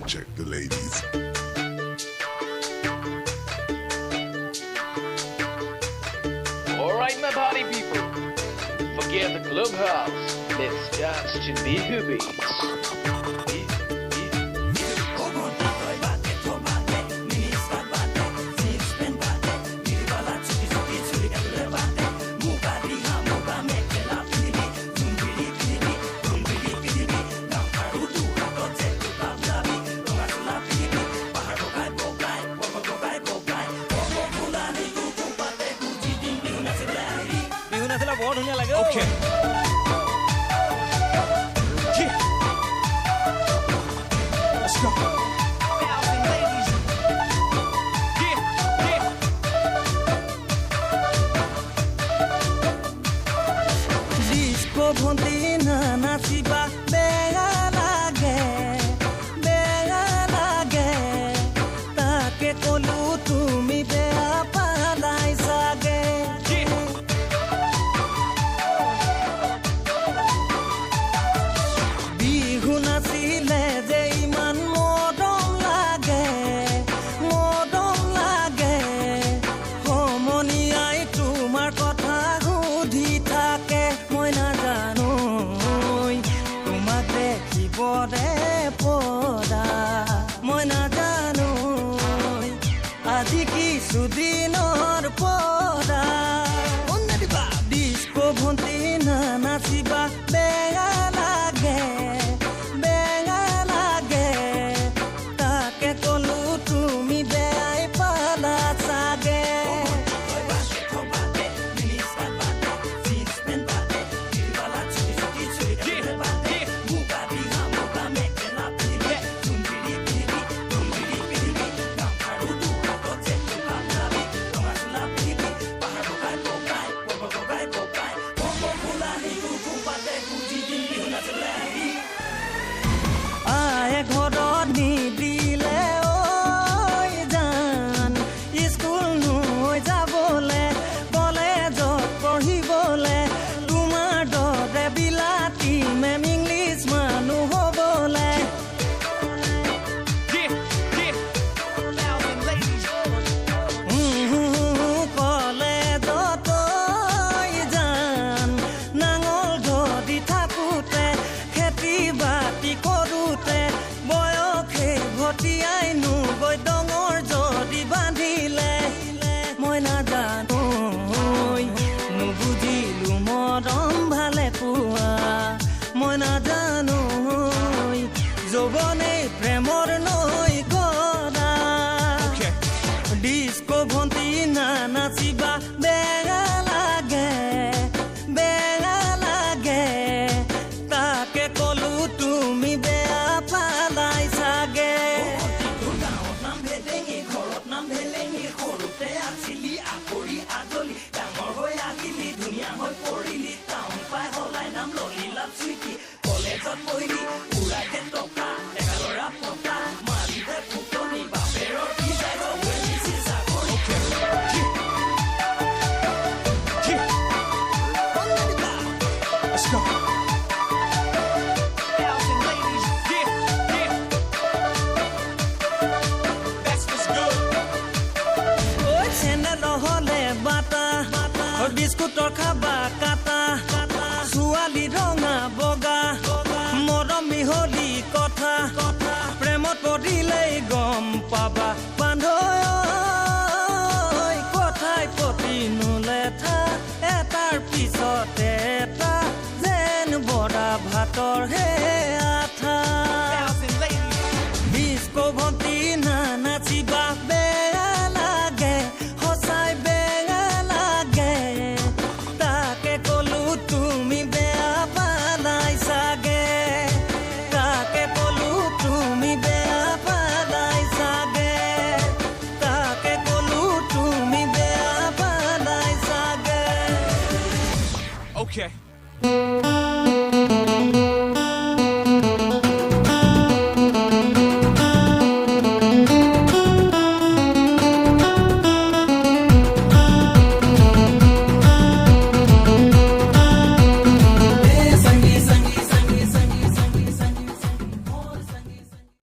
Check the ladies. Alright, my party people. Forget the clubhouse. Let's dance to the hoobies. বৰ ধুনীয়া লাগে Okay. Yeah. Let's go. Disco ভন্তি না নাচিবা বেয়া লাগে তাকে কলো তুমি বেয়া পালাই চাগে বিহু নাচিলে যে ইমান মৰম লাগে সমনীয়াই তোমাৰ কথা সুধি থাকে মই নাজানো তোমাক দেখিবৰে পৰা মই নাজানো আজি কিছুদিনৰ পৰা ডিস্কো ভন্তি না নাচিবা বেয়া লাগে তাকে কলো তুমি বেয়াই পালা চাগে ঘৰত নিদিলে ঐ জান স্কুল নৈ যাবলে কলেজত পঢ়িবলে তোমাৰ দৰে বিলাতী মেম ইংলিছ মানুহ হ'বলে কলেজত জান নাঙল ধৰি থাকোঁতে খেতি বাতি কৰোঁতে ভটিয়াইনো গৈ ডঙৰ যদি বান্ধিলে মই নাজানো নুবুজিলো মৰম ভালে পোৱা মই নাজানো যৌৱনে প্ৰেমৰ নৈ গৰা ডিস্কো ভন্তি না নাচিবা বেয়া লাগে তাকে কলো তুমি বেয়া পালাই চাগে ঘৰত নাম ভেলেঙি সৰুতে আছিলি আকৰি আজলি ডাঙৰ হৈ আহিলি ধুনীয়া হৈ পৰিলি টাউন পাই হলাই নাম ললি লাভ চুইটি কলেজত পঢ়িলি উৰাইতে টকা ডেকা ল'ৰা পতা মাৰিতে ফুটনি বাপেৰৰ পিজাই দিছি চাকৰি Let's go. বিস্কুটৰ খাবা কাটা ছোৱালী ৰঙা বগা মৰম মিহলি কথা প্ৰেমত পৰিলেই গম পাবা বান্ধৈ